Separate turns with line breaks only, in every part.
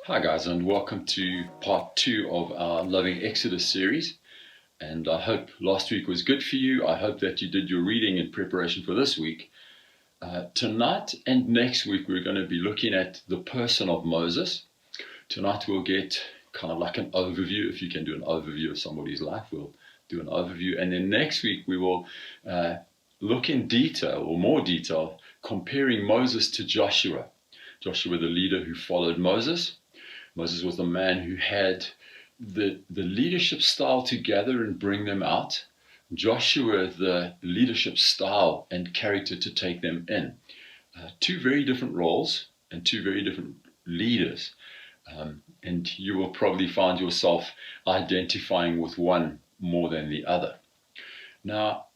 Hi guys, and welcome to part 2 of our Loving Exodus series. And I hope last week was good for you. I hope that you did your reading in preparation for this week. Tonight and next week we're going to be looking at the person of Moses. Tonight we'll get kind of like an overview. If you can do an overview of somebody's life, we'll do an overview. And then next week we will look in detail, or more detail, comparing Moses to Joshua. Joshua, the leader who followed Moses. Moses was the man who had the leadership style to gather and bring them out. Joshua, the leadership style and character to take them in. Two very different roles and two very different leaders. And you will probably find yourself identifying with one more than the other. Now,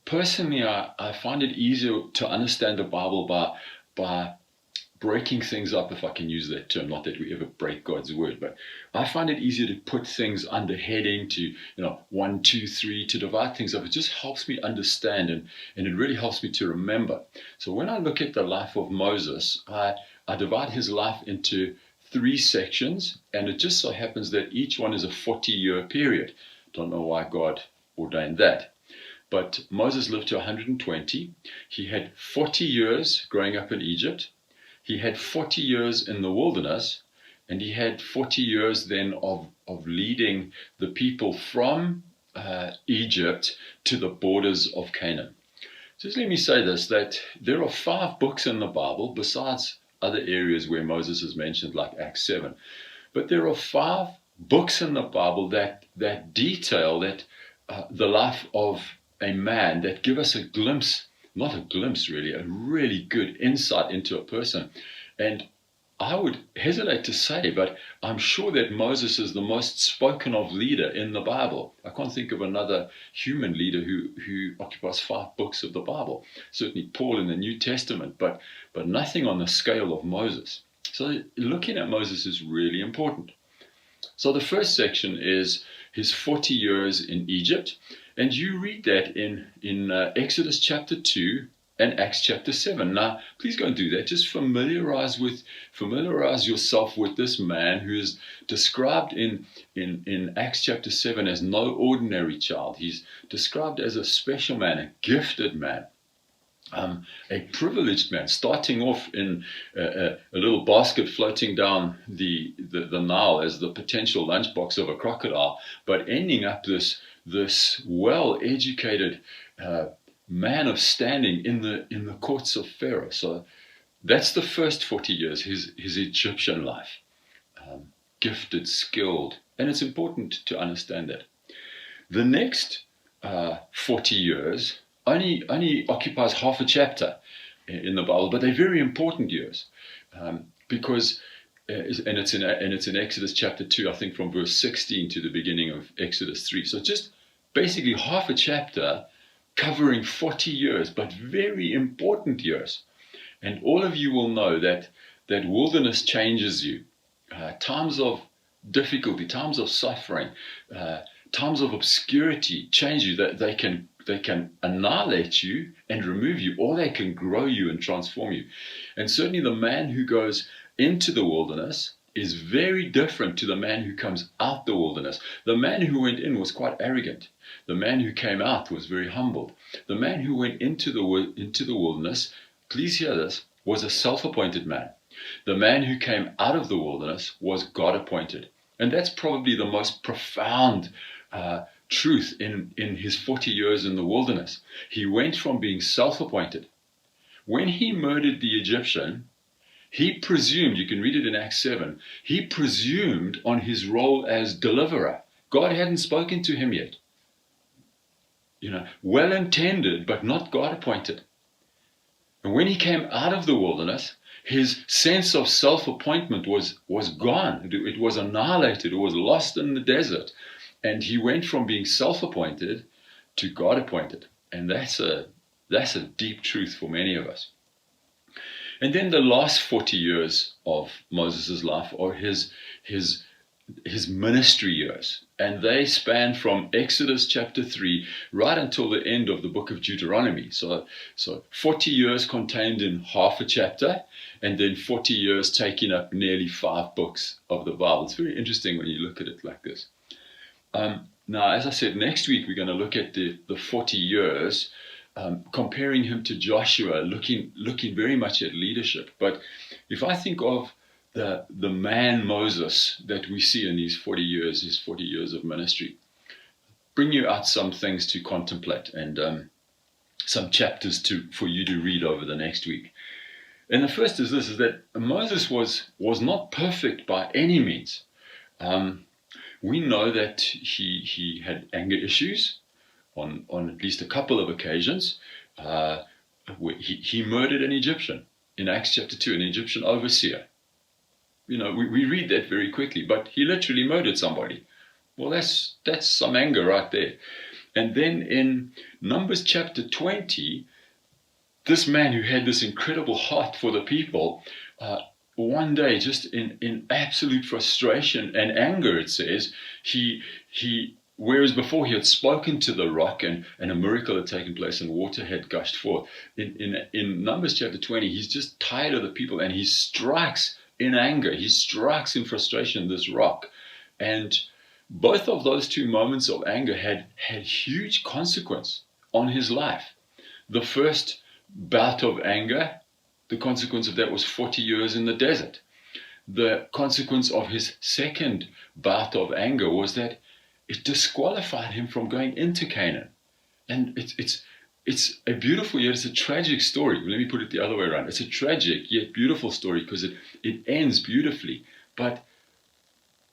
personally, I find it easier to understand the Bible by breaking things up, if I can use that term. Not that we ever break God's word, but I find it easier to put things under heading, to 1, 2, 3, to divide things up. It just helps me understand, and it really helps me to remember. So when I look at the life of Moses, I divide his life into 3 sections, and it just so happens that each one is a 40-year period. Don't know why God ordained that. But Moses lived to 120. He had 40 years growing up in Egypt. He had 40 years in the wilderness, and he had 40 years then of leading the people from Egypt to the borders of Canaan. Just let me say this, that there are 5 books in the Bible, besides other areas where Moses is mentioned, like Acts 7. But there are 5 books in the Bible that detail the life of a man, that give us a glimpse, not a glimpse really, a really good insight into a person. And I would hesitate to say, but I'm sure that Moses is the most spoken of leader in the Bible. I can't think of another human leader who occupies 5 books of the Bible. Certainly Paul in the New Testament, but nothing on the scale of Moses. So looking at Moses is really important. So the first section is his 40 years in Egypt. And you read that in Exodus chapter 2 and Acts chapter 7. Now, please go and do that. Just familiarize yourself with this man who is described in Acts chapter 7 as no ordinary child. He's described as a special man, a gifted man. A privileged man, starting off in a little basket floating down the Nile as the potential lunchbox of a crocodile, but ending up this well-educated man of standing in the courts of Pharaoh. So that's the first 40 years, his Egyptian life. Gifted, skilled, and it's important to understand that. The next 40 years only occupies half a chapter in the Bible, but they're very important years, because and it's in Exodus chapter 2, I think from verse 16 to the beginning of Exodus 3. So just basically half a chapter covering 40 years, but very important years. And all of you will know that wilderness changes you. Times of difficulty, times of suffering, times of obscurity change you. That they can annihilate you and remove you, or they can grow you and transform you. And certainly the man who goes into the wilderness is very different to the man who comes out the wilderness. The man who went in was quite arrogant. The man who came out was very humbled. The man who went into the wilderness, please hear this, was a self-appointed man. The man who came out of the wilderness was God-appointed. And that's probably the most profound truth in his 40 years in the wilderness. He went from being self-appointed. When he murdered the Egyptian, he presumed, you can read it in Acts 7, he presumed on his role as deliverer. God hadn't spoken to him yet. Well intended, but not God appointed. And when he came out of the wilderness, his sense of self-appointment was gone. It was annihilated. It was lost in the desert. And he went from being self-appointed to God-appointed. And that's a deep truth for many of us. And then the last 40 years of Moses' life are his his ministry years, and they span from Exodus chapter 3 right until the end of the book of Deuteronomy. So 40 years contained in half a chapter, and then 40 years taking up nearly 5 books of the Bible. It's very interesting when you look at it like this. Now, as I said, next week we're going to look at the 40 years, comparing him to Joshua, looking very much at leadership. But if I think of the man Moses that we see in these 40 years, his 40 years of ministry, bring you out some things to contemplate and some chapters for you to read over the next week. And the first is this: is that Moses was not perfect by any means. We know that he had anger issues on at least a couple of occasions. He murdered an Egyptian in Acts chapter 2, an Egyptian overseer. We read that very quickly, but he literally murdered somebody. Well, that's some anger right there. And then in Numbers chapter 20, this man who had this incredible heart for the people, one day, just in absolute frustration and anger, it says, whereas before he had spoken to the rock and a miracle had taken place and water had gushed forth, in Numbers chapter 20, he's just tired of the people and he strikes in anger, he strikes in frustration this rock. And both of those two moments of anger had huge consequence on his life. The first bout of anger, the consequence of that was 40 years in the desert. The consequence of his second bout of anger was that it disqualified him from going into Canaan. And it's a beautiful, yet it's a tragic story. Let me put it the other way around. It's a tragic yet beautiful story because it ends beautifully. But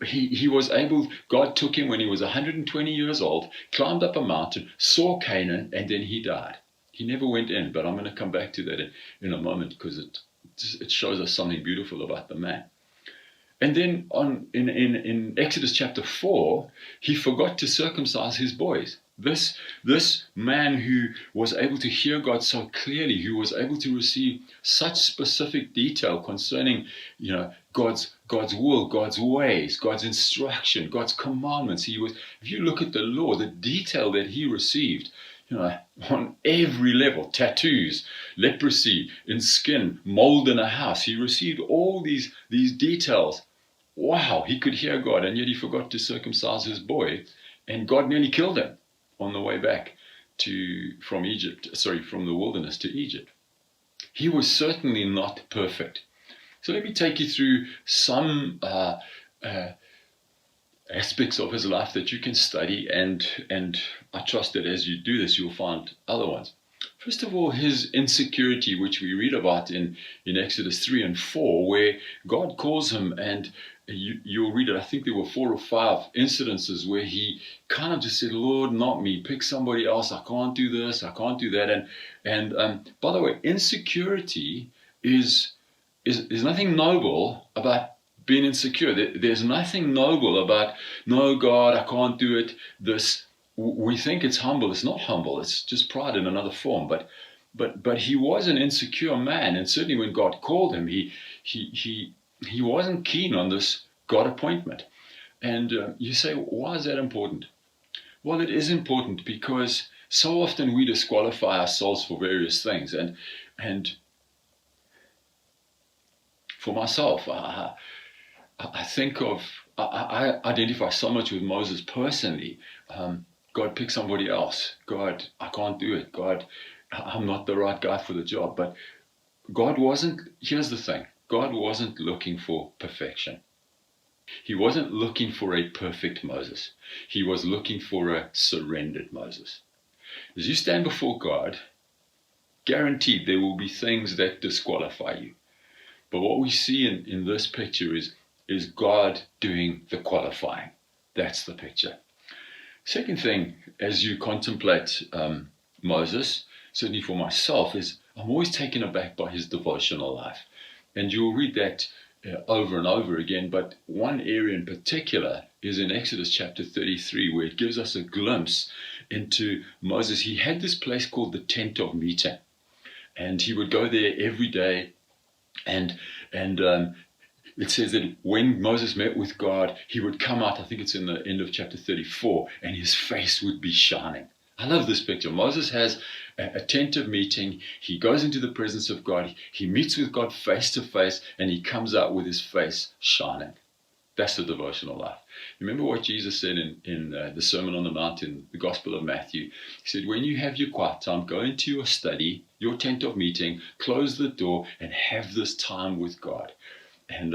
he was able, God took him when he was 120 years old, climbed up a mountain, saw Canaan, and then he died. He never went in, but I'm going to come back to that in a moment because it shows us something beautiful about the man. And then in Exodus chapter 4, he forgot to circumcise his boys. This man who was able to hear God so clearly, who was able to receive such specific detail concerning, God's will, God's ways, God's instruction, God's commandments. If you look at the law, the detail that he received, on every level, tattoos, leprosy in skin, mold in a house. He received all these details. Wow, he could hear God, and yet he forgot to circumcise his boy, and God nearly killed him on the way back from the wilderness to Egypt. He was certainly not perfect. So let me take you through some aspects of his life that you can study, and I trust that as you do this, you'll find other ones. First of all, his insecurity, which we read about in Exodus 3 and 4, where God calls him, and you'll read it. I think there were 4 or 5 incidences where he kind of just said, Lord, not me, pick somebody else. I can't do this, I can't do that. And by the way, insecurity is nothing noble about being insecure. There's nothing noble about, no, God, I can't do it. We think it's humble. It's not humble. It's just pride in another form. But he was an insecure man, and certainly when God called him, he wasn't keen on this God appointment. And you say, why is that important? Well, it is important because so often we disqualify ourselves for various things. And for myself, I think I identify so much with Moses personally. God, pick somebody else. God, I can't do it. God, I'm not the right guy for the job. But here's the thing. God wasn't looking for perfection. He wasn't looking for a perfect Moses. He was looking for a surrendered Moses. As you stand before God, guaranteed there will be things that disqualify you. But what we see in this picture is God doing the qualifying. That's the picture. Second thing, as you contemplate Moses, certainly for myself, is I'm always taken aback by his devotional life. And you'll read that over and over again, but one area in particular is in Exodus chapter 33, where it gives us a glimpse into Moses. He had this place called the Tent of Meeting, and he would go there every day, and it says that when Moses met with God, he would come out, I think it's in the end of chapter 34, and his face would be shining. I love this picture. Moses has a tent of meeting. He goes into the presence of God. He meets with God face to face, and he comes out with his face shining. That's the devotional life. Remember what Jesus said in the Sermon on the Mount in the Gospel of Matthew. He said, when you have your quiet time, go into your study, your tent of meeting, close the door, and have this time with God. And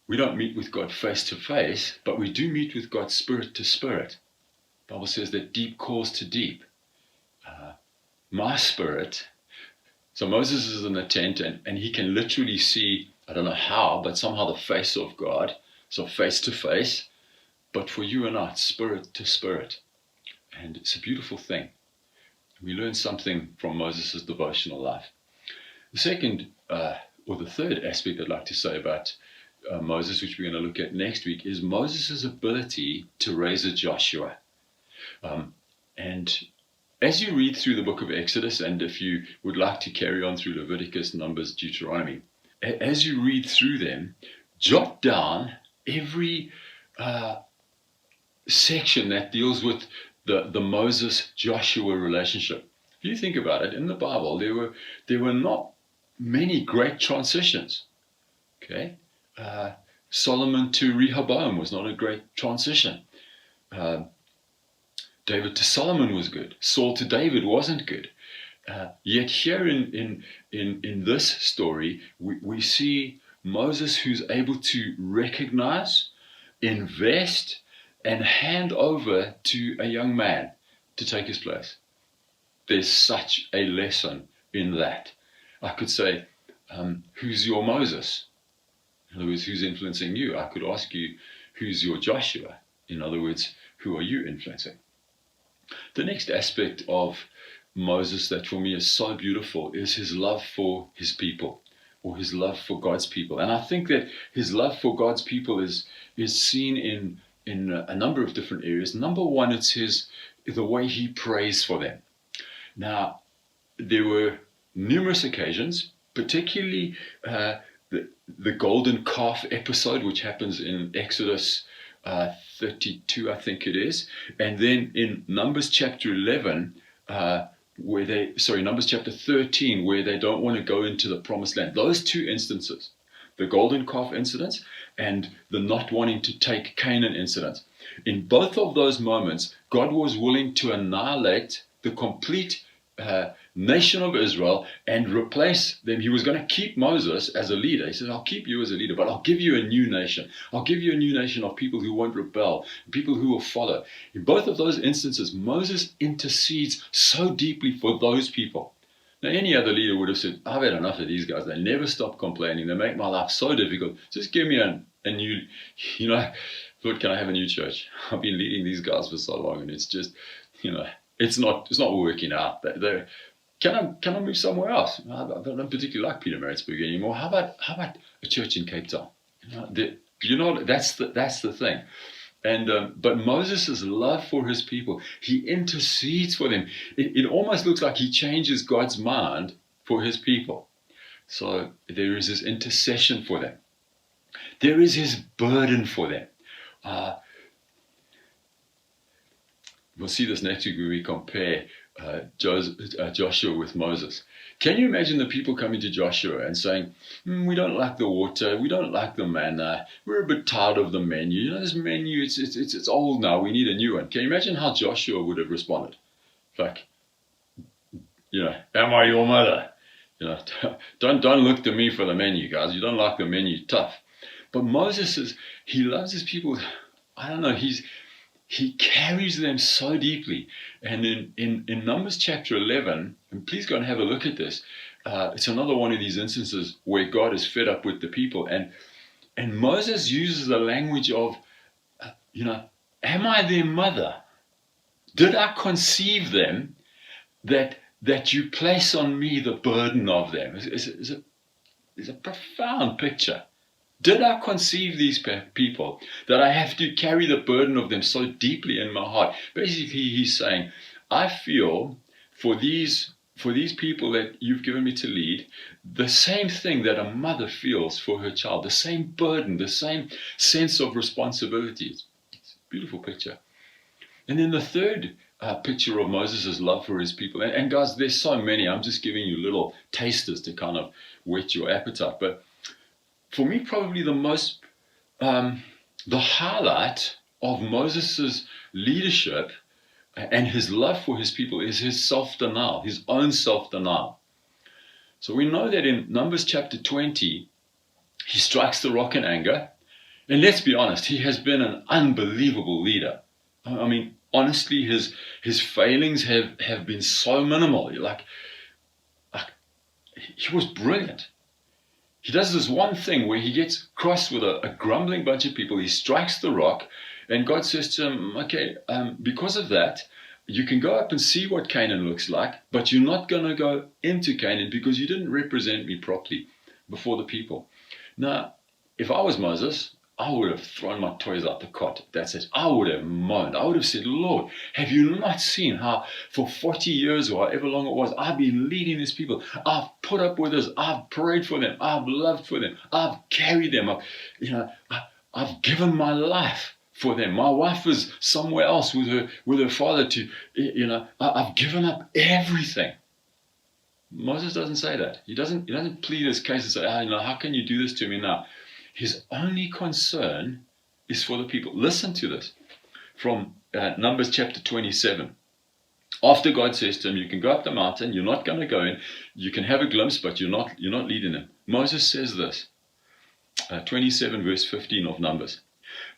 we don't meet with God face to face, but we do meet with God spirit to spirit. The Bible says that deep calls to deep. My spirit, so Moses is in the tent and he can literally see, I don't know how, but somehow the face of God, so face to face, but for you and I, it's spirit to spirit. And it's a beautiful thing. We learn something from Moses' devotional life. The second, or the third aspect I'd like to say about Moses, which we're going to look at next week, is Moses' ability to raise a Joshua. And as you read through the book of Exodus, and if you would like to carry on through Leviticus, Numbers, Deuteronomy, as you read through them, jot down every section that deals with the Moses-Joshua relationship. If you think about it, in the Bible, there were not many great transitions. Okay, Solomon to Rehoboam was not a great transition. David to Solomon was good. Saul to David wasn't good. Yet here in this story, we see Moses who's able to recognize, invest, and hand over to a young man to take his place. There's such a lesson in that. I could say, who's your Moses? In other words, who's influencing you? I could ask you, who's your Joshua? In other words, who are you influencing? The next aspect of Moses that for me is so beautiful is his love for his people, or his love for God's people. And I think that his love for God's people is seen in a number of different areas. Number one, it's the way he prays for them. Now, there were numerous occasions, particularly the golden calf episode, which happens in Exodus 32, I think it is, and then in Numbers chapter 11, Numbers chapter 13, where they don't want to go into the promised land. Those two instances, the golden calf incident and the not wanting to take Canaan incident. In both of those moments, God was willing to annihilate the complete nation of Israel and replace them. He was going to keep Moses as a leader. He said, I'll keep you as a leader, but I'll give you a new nation. I'll give you a new nation of people who won't rebel, people who will follow. In both of those instances, Moses intercedes so deeply for those people. Now, any other leader would have said, I've had enough of these guys. They never stop complaining. They make my life so difficult. Just give me a new, Lord, can I have a new church? I've been leading these guys for so long, and it's just, it's not working out. Can I move somewhere else? I don't particularly like Pietermaritzburg anymore. How about a church in Cape Town? That's the thing. And but Moses' love for his people, he intercedes for them. It almost looks like he changes God's mind for his people. So there is this intercession for them. There is his burden for them. We'll see this next week when we compare Joshua with Moses. Can you imagine the people coming to Joshua and saying, we don't like the water, we don't like the manna, we're a bit tired of the menu. This menu, it's old now, we need a new one. Can you imagine how Joshua would have responded? Like, am I your mother? Don't look to me for the menu, guys. You don't like the menu, tough. But Moses he loves his people. I don't know, he carries them so deeply. And in Numbers chapter 11, and please go and have a look at this, it's another one of these instances where God is fed up with the people. And Moses uses the language of, am I their mother? Did I conceive them that you place on me the burden of them? It's a profound picture. Did I conceive these people that I have to carry the burden of them so deeply in my heart? Basically, he's saying, I feel for these for these people that you've given me to lead, the same thing that a mother feels for her child, the same burden, the same sense of responsibility. It's a beautiful picture. And then the third picture of Moses' love for his people, and guys, there's so many. I'm just giving you little tasters to kind of whet your appetite. But for me, probably the highlight of Moses' leadership and his love for his people is his self-denial, his own self-denial. So we know that in Numbers chapter 20, he strikes the rock in anger. And let's be honest, he has been an unbelievable leader. I mean, honestly, his failings have been so minimal. Like he was brilliant. He does this one thing where he gets crossed with a grumbling bunch of people. He strikes the rock, and God says to him, okay, because of that, you can go up and see what Canaan looks like, but you're not going to go into Canaan because you didn't represent me properly before the people. Now, if I was Moses, I would have thrown my toys out the cot. That's it. I would have moaned. I would have said, Lord, have you not seen how for 40 years or however long it was, I've been leading these people. I've put up with this. I've prayed for them. I've loved for them. I've carried them. I've given my life for them. My wife is somewhere else with her father I've given up everything. Moses doesn't say that. He doesn't plead his case and say, how can you do this to me now? His only concern is for the people. Listen to this from Numbers chapter 27. After God says to him, you can go up the mountain, you're not going to go in, you can have a glimpse, but you're not leading them. Moses says this, 27 verse 15 of Numbers.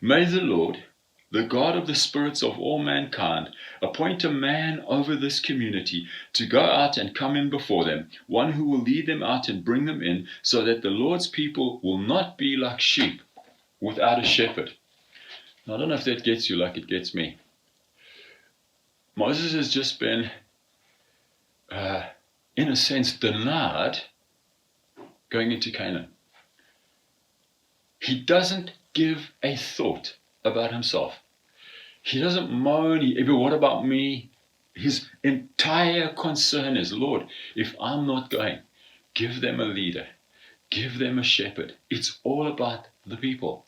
May the Lord, the God of the spirits of all mankind, appoint a man over this community to go out and come in before them, one who will lead them out and bring them in, so that the Lord's people will not be like sheep without a shepherd. Now, I don't know if that gets you like it gets me. Moses has just been, in a sense, denied going into Canaan. He doesn't give a thought about himself. He doesn't moan, what about me? His entire concern is, Lord, if I'm not going, give them a leader, give them a shepherd. It's all about the people.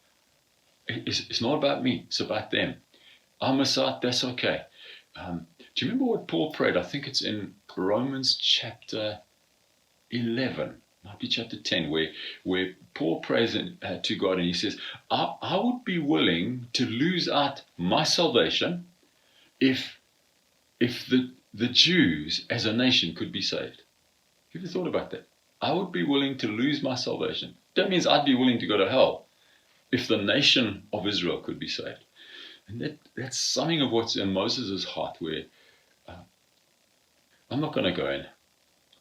It's not about me, it's about them. I miss out, that's okay. Do you remember what Paul prayed? I think it's in Romans chapter 11. Might be chapter 10, where Paul prays to God and he says, I would be willing to lose out my salvation if the Jews as a nation could be saved. Have you ever thought about that? I would be willing to lose my salvation. That means I'd be willing to go to hell if the nation of Israel could be saved. And that's something of what's in Moses' heart, where I'm not going to go in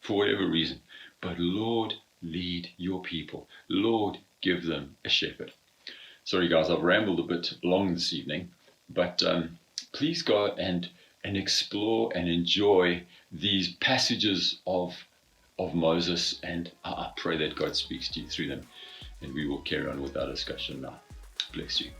for whatever reason. But Lord, lead your people. Lord, give them a shepherd. Sorry guys, I've rambled a bit long this evening, but please go and explore and enjoy these passages of Moses, and I pray that God speaks to you through them, and we will carry on with our discussion now. Bless you.